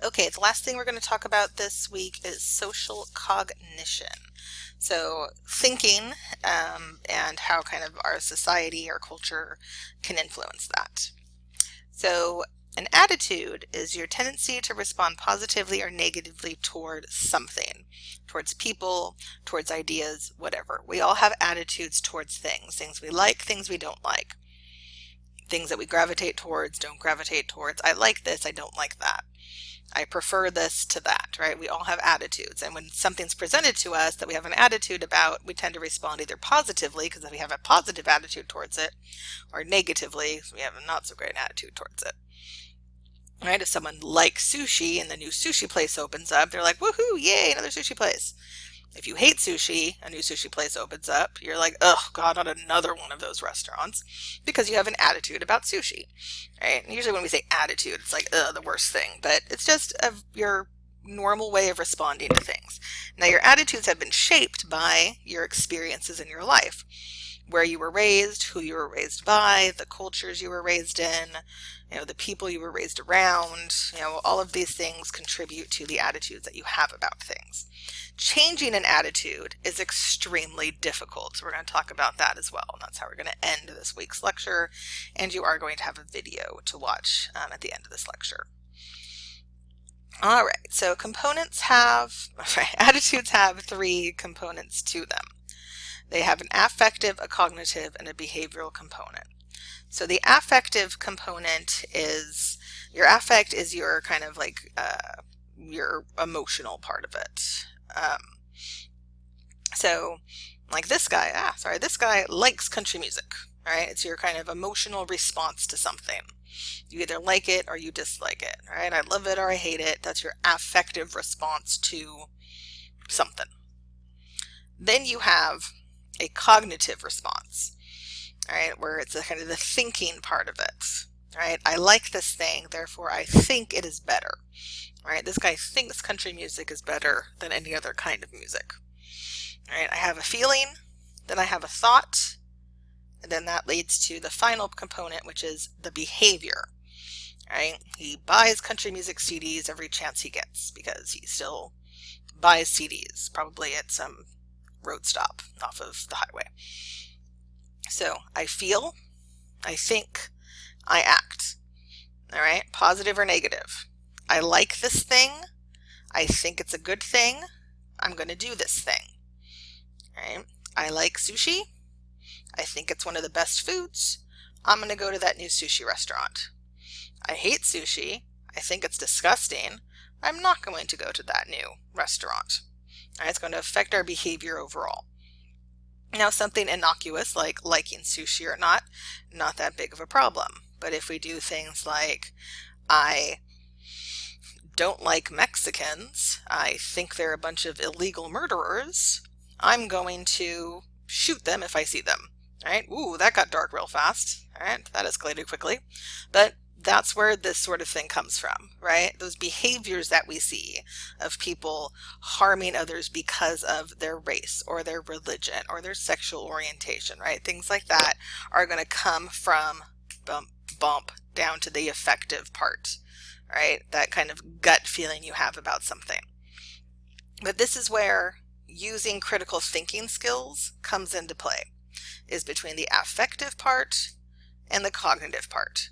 Okay, the last thing we're going to talk about this week is social cognition. So thinking and how kind of our society, our culture can influence that. So an attitude is your tendency to respond positively or negatively toward something, towards people, towards ideas, whatever. We all have attitudes towards things, things we like, things we don't like, things that we gravitate towards, don't gravitate towards. I like this, I don't like that. I prefer this to that, right? We all have attitudes. And when something's presented to us that we have an attitude about, we tend to respond either positively, because we have a positive attitude towards it, or negatively, because we have a not so great attitude towards it. Right? If someone likes sushi and the new sushi place opens up, they're like, woohoo, yay, another sushi place. If you hate sushi, a new sushi place opens up, you're like, oh God, not another one of those restaurants, because you have an attitude about sushi, right? And usually when we say attitude, it's like, the worst thing, but it's just your normal way of responding to things. Now, your attitudes have been shaped by your experiences in your life, where you were raised, who you were raised by, the cultures you were raised in, the people you were raised around, all of these things contribute to the attitudes that you have about things. Changing an attitude is extremely difficult. So we're going to talk about that as well. And that's how we're going to end this week's lecture. And you are going to have a video to watch at the end of this lecture. All right, so attitudes have three components to them. They have an affective, a cognitive, and a behavioral component. So the affective component is, your affect is your kind of like your emotional part of it. So like this guy, this guy likes country music, right? It's your kind of emotional response to something. You either like it or you dislike it, right? I love it or I hate it. That's your affective response to something. Then you have a cognitive response, right? Where it's kind of the thinking part of it, right? I like this thing, therefore I think it is better, right? This guy thinks country music is better than any other kind of music, right? I have a feeling, then I have a thought, and then that leads to the final component, which is the behavior, right? He buys country music CDs every chance he gets because he still buys CDs, probably at some road stop off of the highway. So I feel, I think, I act. All right, positive or negative. I like this thing. I think it's a good thing. I'm going to do this thing. All right. I like sushi. I think it's one of the best foods. I'm going to go to that new sushi restaurant. I hate sushi. I think it's disgusting. I'm not going to go to that new restaurant. All right, it's going to affect our behavior overall. Now, something innocuous like liking sushi or not that big of a problem. But if we do things like, I don't like Mexicans, I think they're a bunch of illegal murderers, I'm going to shoot them if I see them. All right, ooh, that got dark real fast. All right, that escalated quickly. But that's where this sort of thing comes from, right? Those behaviors that we see of people harming others because of their race or their religion or their sexual orientation, right? Things like that are going to come from bump down to the affective part, right? That kind of gut feeling you have about something. But this is where using critical thinking skills comes into play, is between the affective part and the cognitive part.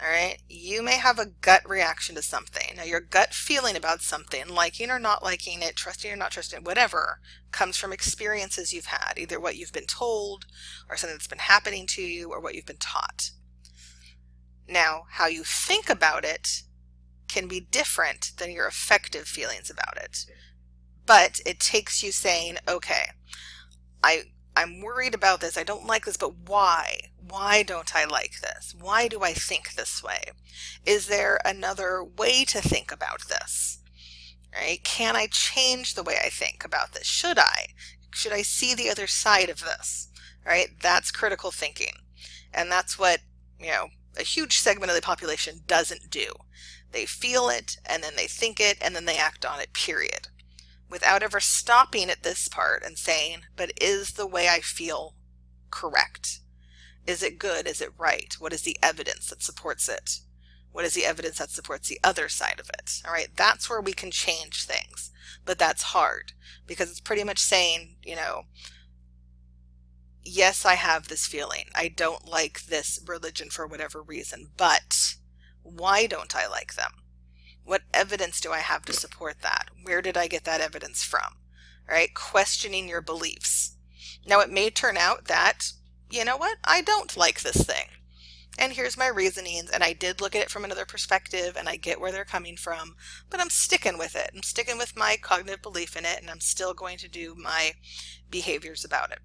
All right, you may have a gut reaction to something. Now, your gut feeling about something, liking or not liking it, trusting or not trusting it, whatever, comes from experiences you've had, either what you've been told or something that's been happening to you or what you've been taught. Now, how you think about it can be different than your affective feelings about it. But it takes you saying, okay, I'm worried about this. I don't like this, but why? Why don't I like this? Why do I think this way? Is there another way to think about this? Right? Can I change the way I think about this? Should I? Should I see the other side of this? Right? That's critical thinking. And that's what, a huge segment of the population doesn't do. They feel it, and then they think it, and then they act on it, period. Without ever stopping at this part and saying, but is the way I feel correct? Is it good? Is it right? What is the evidence that supports it? What is the evidence that supports the other side of it? All right, that's where we can change things, but that's hard because it's pretty much saying, you know, yes, I have this feeling. I don't like this religion for whatever reason, but why don't I like them? What evidence do I have to support that? Where did I get that evidence from? All right, questioning your beliefs. Now, it may turn out that, you know what, I don't like this thing. And here's my reasonings, and I did look at it from another perspective, and I get where they're coming from, but I'm sticking with it. I'm sticking with my cognitive belief in it, and I'm still going to do my behaviors about it.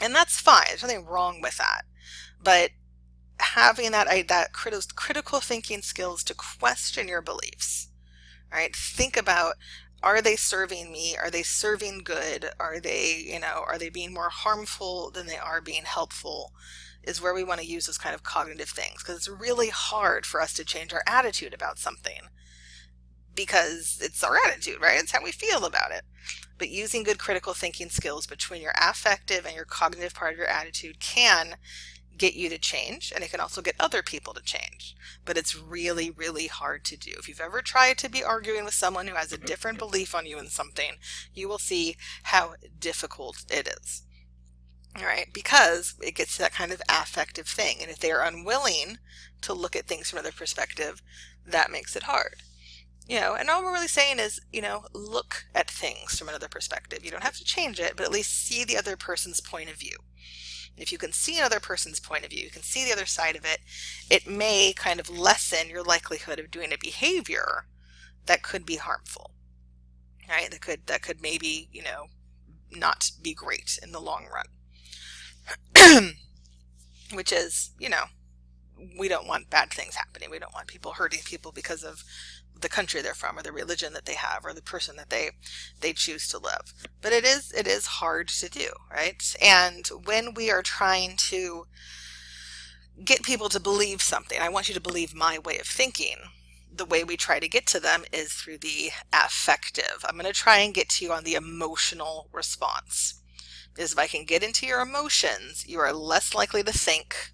And that's fine. There's nothing wrong with that. But having that critical thinking skills to question your beliefs, right? Think about, are they serving me? Are they serving good? Are they, are they being more harmful than they are being helpful? Is where we want to use those kind of cognitive things, because it's really hard for us to change our attitude about something because it's our attitude, right? It's how we feel about it. But using good critical thinking skills between your affective and your cognitive part of your attitude can get you to change, and it can also get other people to change. But it's really, really hard to do. If you've ever tried to be arguing with someone who has a different belief on you in something, you will see how difficult it is. All right, because it gets to that kind of affective thing. And if they are unwilling to look at things from another perspective, that makes it hard. And all we're really saying is, look at things from another perspective. You don't have to change it, but at least see the other person's point of view. If you can see another person's point of view, you can see the other side of it, it may kind of lessen your likelihood of doing a behavior that could be harmful, right? That could maybe, not be great in the long run. Which is, we don't want bad things happening. We don't want people hurting people because of the country they're from, or the religion that they have, or the person that they choose to live. But it is hard to do, right? And when we are trying to get people to believe something, I want you to believe my way of thinking. The way we try to get to them is through the affective. I'm going to try and get to you on the emotional response. Is if I can get into your emotions, you are less likely to think,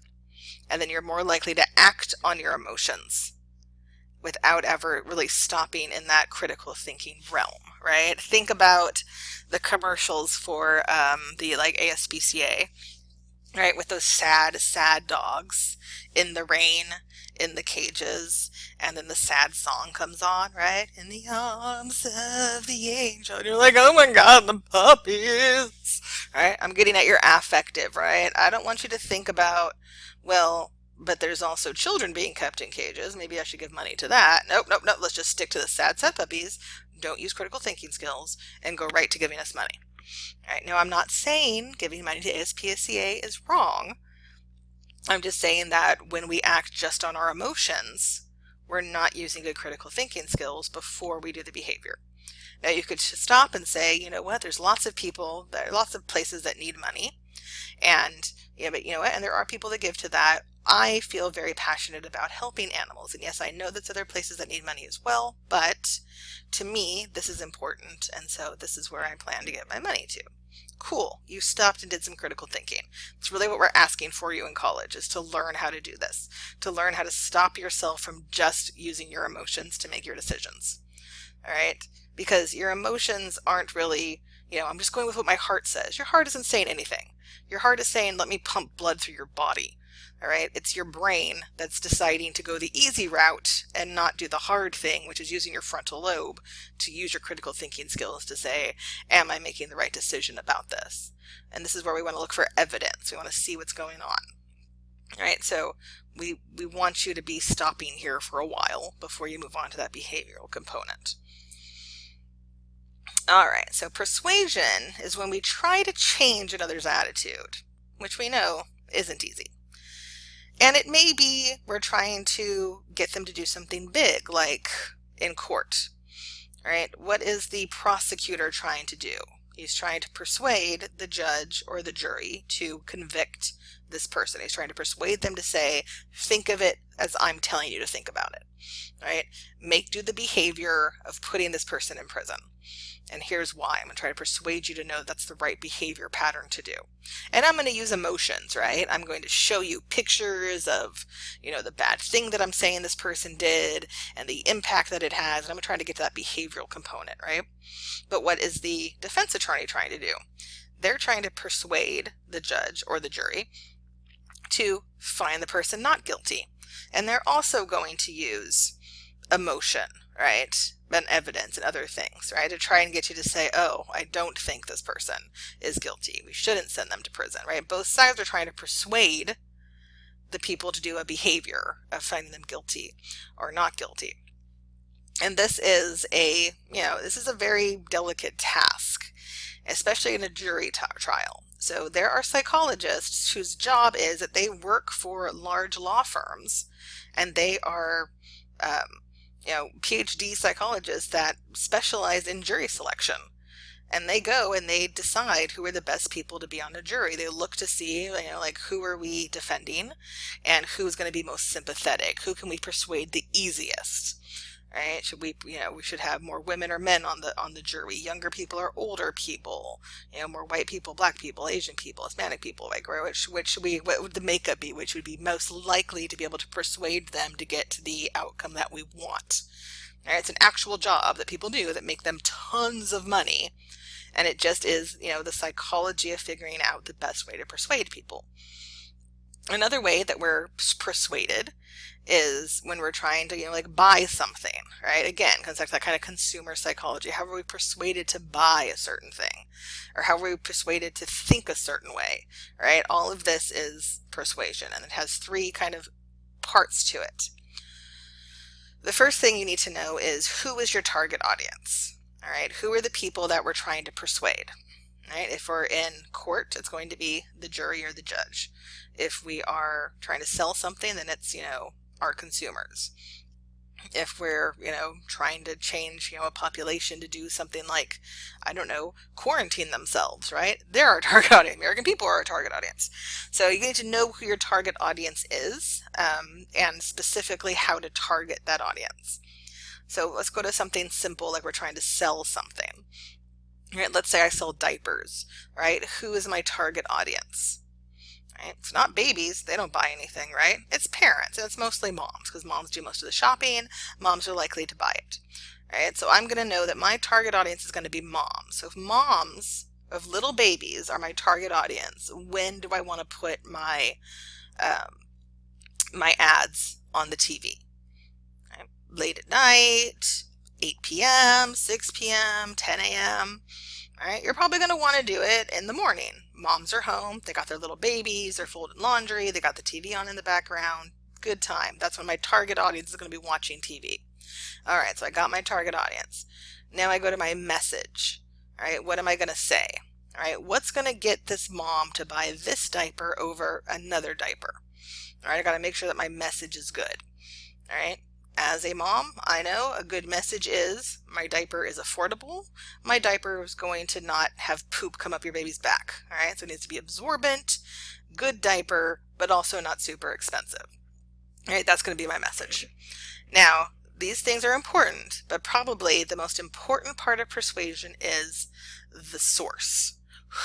and then you're more likely to act on your emotions without ever really stopping in that critical thinking realm, right? Think about the commercials for the ASPCA, right? With those sad, sad dogs in the rain, in the cages, and then the sad song comes on, right? In the arms of the angel. And you're like, oh my God, the puppies, right? I'm getting at your affective, right? I don't want you to think about, well, but there's also children being kept in cages. Maybe I should give money to that. Nope. Let's just stick to the sad puppies. Don't use critical thinking skills and go right to giving us money. All right. Now, I'm not saying giving money to ASPCA is wrong. I'm just saying that when we act just on our emotions, we're not using good critical thinking skills before we do the behavior. Now, you could stop and say, you know what, there's lots of people, there are lots of places that need money. And, but you know what, and there are people that give to that. I feel very passionate about helping animals. And yes, I know that other places that need money as well, but to me, this is important. And so this is where I plan to get my money to. Cool. You stopped and did some critical thinking. It's really what we're asking for you in college, is to learn how to do this, to learn how to stop yourself from just using your emotions to make your decisions. All right? Because your emotions aren't really, I'm just going with what my heart says. Your heart isn't saying anything. Your heart is saying, let me pump blood through your body. All right? It's your brain that's deciding to go the easy route and not do the hard thing, which is using your frontal lobe to use your critical thinking skills to say, am I making the right decision about this? And this is where we want to look for evidence. We want to see what's going on. All right? So we want you to be stopping here for a while before you move on to that behavioral component. All right, so persuasion is when we try to change another's attitude, which we know isn't easy. And it may be we're trying to get them to do something big, like in court. All right, what is the prosecutor trying to do? He's trying to persuade the judge or the jury to convict this person. He's trying to persuade them to say, think of it as I'm telling you to think about it. Right? Do the behavior of putting this person in prison. And here's why. I'm going to try to persuade you to know that's the right behavior pattern to do. And I'm going to use emotions, right? I'm going to show you pictures of, the bad thing that I'm saying this person did and the impact that it has. And I'm trying to get to that behavioral component, right? But what is the defense attorney trying to do? They're trying to persuade the judge or the jury to find the person not guilty. And they're also going to use emotion, right? And evidence and other things, right? To try and get you to say, oh, I don't think this person is guilty. We shouldn't send them to prison, right? Both sides are trying to persuade the people to do a behavior of finding them guilty or not guilty. And this is a very delicate task, especially in a jury trial. So there are psychologists whose job is that they work for large law firms, and they are PhD psychologists that specialize in jury selection. And they go and they decide who are the best people to be on a jury. They look to see, who are we defending and who's going to be most sympathetic? Who can we persuade the easiest? Right? Should we should have more women or men on the jury, younger people or older people, more white people, black people, Asian people, Hispanic people, like, what would the makeup be, which would be most likely to be able to persuade them to get to the outcome that we want. All right? It's an actual job that people do that make them tons of money. And it just is, the psychology of figuring out the best way to persuade people. Another way that we're persuaded is when we're trying to, buy something, right? Again, comes back to that kind of consumer psychology. How are we persuaded to buy a certain thing? Or how are we persuaded to think a certain way, right? All of this is persuasion, and it has three kind of parts to it. The first thing you need to know is, who is your target audience? All right, who are the people that we're trying to persuade? Right? If we're in court, it's going to be the jury or the judge. If we are trying to sell something, then it's, our consumers. If we're, trying to change, a population to do something like, quarantine themselves, right? They're our target audience. American people are our target audience. So you need to know who your target audience is, and specifically how to target that audience. So let's go to something simple, like we're trying to sell something. Right? Let's say I sell diapers, right? Who is my target audience? Right? It's not babies. They don't buy anything, right? It's parents, and it's mostly moms, because moms do most of the shopping. Moms are likely to buy it, right? So I'm going to know that my target audience is going to be moms. So if moms of little babies are my target audience, when do I want to put my my ads on the TV? Right? Late at night, 8 p.m., 6 p.m., 10 a.m., all right? You're probably going to want to do it in the morning. Moms are home, they got their little babies, they're folding laundry, they got the TV on in the background. Good time. That's when my target audience is going to be watching TV. All right, so I got my target audience. Now I go to my message. All right, what am I going to say? All right, what's going to get this mom to buy this diaper over another diaper? All right, I got to make sure that my message is good. All right. As a mom, I know a good message is, my diaper is affordable. My diaper is going to not have poop come up your baby's back. All right, so it needs to be absorbent, good diaper, but also not super expensive. All right, that's going to be my message. Now, these things are important, but probably the most important part of persuasion is the source.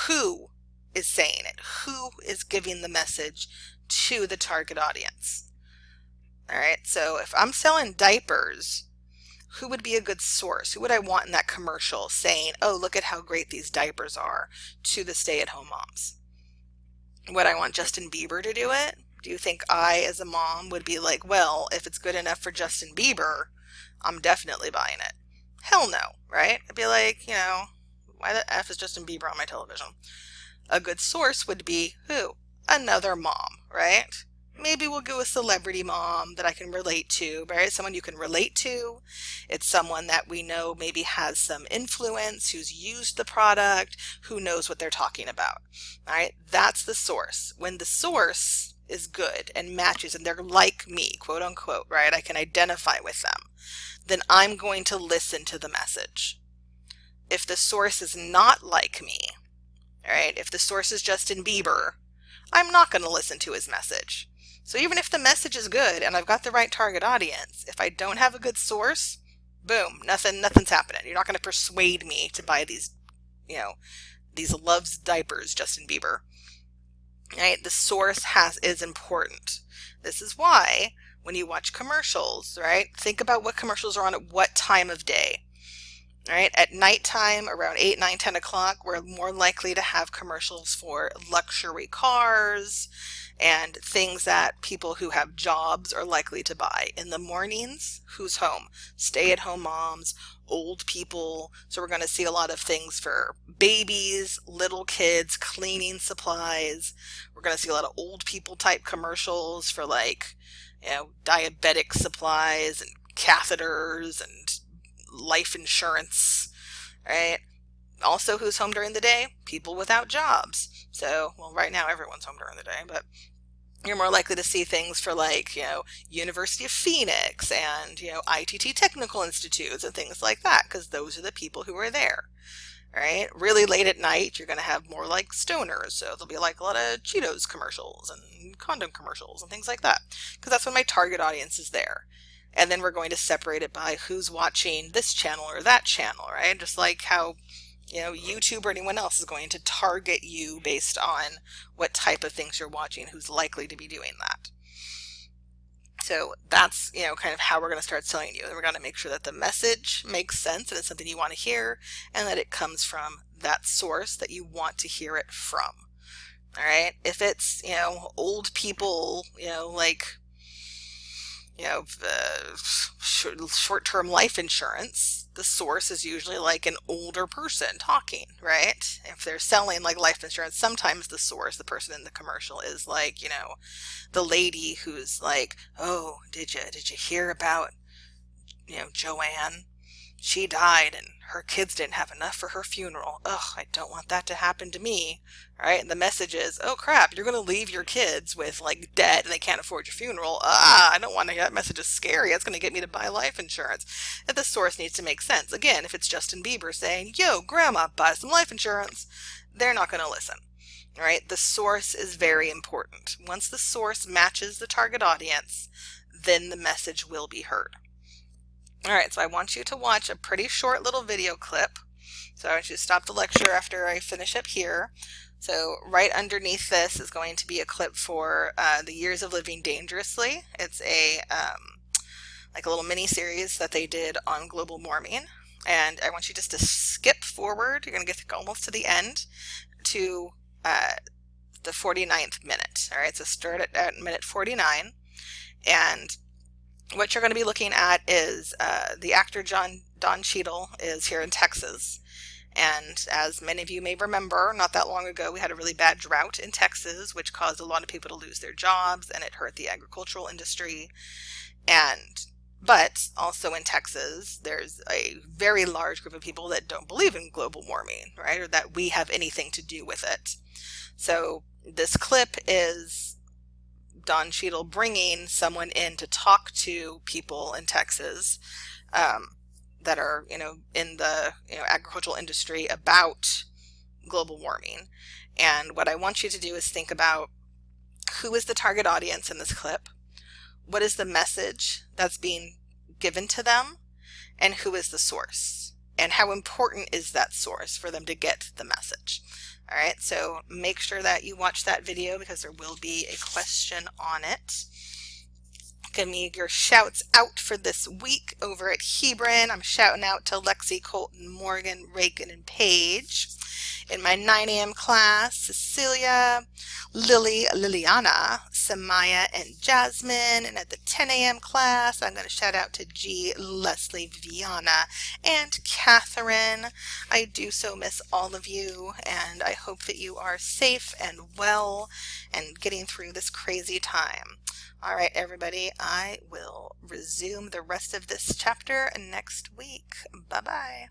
Who is saying it? Who is giving the message to the target audience? All right, so if I'm selling diapers, who would be a good source? Who would I want in that commercial saying, oh, look at how great these diapers are, to the stay-at-home moms? Would I want Justin Bieber to do it? Do you think I, as a mom, would be like, well, if it's good enough for Justin Bieber, I'm definitely buying it? Hell no, right? I'd be like, why the F is Justin Bieber on my television? A good source would be who? Another mom, right? Maybe we'll go with celebrity mom that I can relate to, right? Someone you can relate to. It's someone that we know maybe has some influence, who's used the product, who knows what they're talking about. All right, that's the source. When the source is good and matches and they're like me, quote unquote, right? I can identify with them. Then I'm going to listen to the message. If the source is not like me, all right, if the source is Justin Bieber, I'm not going to listen to his message. So even if the message is good and I've got the right target audience, if I don't have a good source, Boom, nothing's happening. You're not going to persuade me to buy these, these Love's diapers, Justin Bieber. Right? The source is important. This is why when you watch commercials, right? Think about what commercials are on at what time of day. Right? At nighttime, around 8, 9, 10 o'clock, we're more likely to have commercials for luxury cars and things that people who have jobs are likely to buy. In the mornings, who's home? Stay-at-home moms, old people. So we're going to see a lot of things for babies, little kids, cleaning supplies. We're going to see a lot of old people type commercials for diabetic supplies and catheters and life insurance, right? Also, who's home during the day? People without jobs. So, well, right now everyone's home during the day, but you're more likely to see things for University of Phoenix and, ITT Technical Institutes and things like that, because those are the people who are there, right? Really late at night, you're going to have more like stoners. So there'll be a lot of Cheetos commercials and condom commercials and things like that, because that's when my target audience is there. And then we're going to separate it by who's watching this channel or that channel, right? Just like how, YouTube or anyone else is going to target you based on what type of things you're watching, who's likely to be doing that. So that's, kind of how we're going to start selling you. And we're going to make sure that the message makes sense and it's something you want to hear and that it comes from that source that you want to hear it from. All right. If it's, old people, short-term life insurance, the source is usually like an older person talking, right? If they're selling like life insurance, sometimes the source, the person in the commercial, is like, the lady who's like, oh, did you hear about, Joanne? She died and her kids didn't have enough for her funeral. Ugh, I don't want that to happen to me. Right? And the message is, oh crap, you're going to leave your kids with debt and they can't afford your funeral. I don't want to hear that message. Is scary. That's going to get me to buy life insurance. And the source needs to make sense. Again, if it's Justin Bieber saying, yo, grandma, buy some life insurance, they're not going to listen. All right? The source is very important. Once the source matches the target audience, then the message will be heard. All right, so I want you to watch a pretty short little video clip. So I want you to stop the lecture after I finish up here. So right underneath this is going to be a clip for the Years of Living Dangerously. It's a a little mini series that they did on global warming. And I want you just to skip forward. You're going to get almost to the end to the 49th minute. All right, so start at minute 49. And what you're going to be looking at is the actor Don Cheadle is here in Texas. And as many of you may remember, not that long ago, we had a really bad drought in Texas, which caused a lot of people to lose their jobs, and it hurt the agricultural industry. But also in Texas, there's a very large group of people that don't believe in global warming, right? Or that we have anything to do with it. So this clip is Don Cheadle bringing someone in to talk to people in Texas that are, in the agricultural industry about global warming. And what I want you to do is think about who is the target audience in this clip, what is the message that's being given to them, and who is the source, and how important is that source for them to get the message. All right, so make sure that you watch that video because there will be a question on it. Give me your shouts out for this week over at Hebron. I'm shouting out to Lexi, Colton, Morgan, Reagan, and Paige. In my 9 a.m. class, Cecilia, Lily, Liliana, Samaya, and Jasmine. And at the 10 a.m. class, I'm going to shout out to G, Leslie, Viviana, and Catherine. I do so miss all of you, and I hope that you are safe and well and getting through this crazy time. All right, everybody, I will resume the rest of this chapter next week. Bye-bye.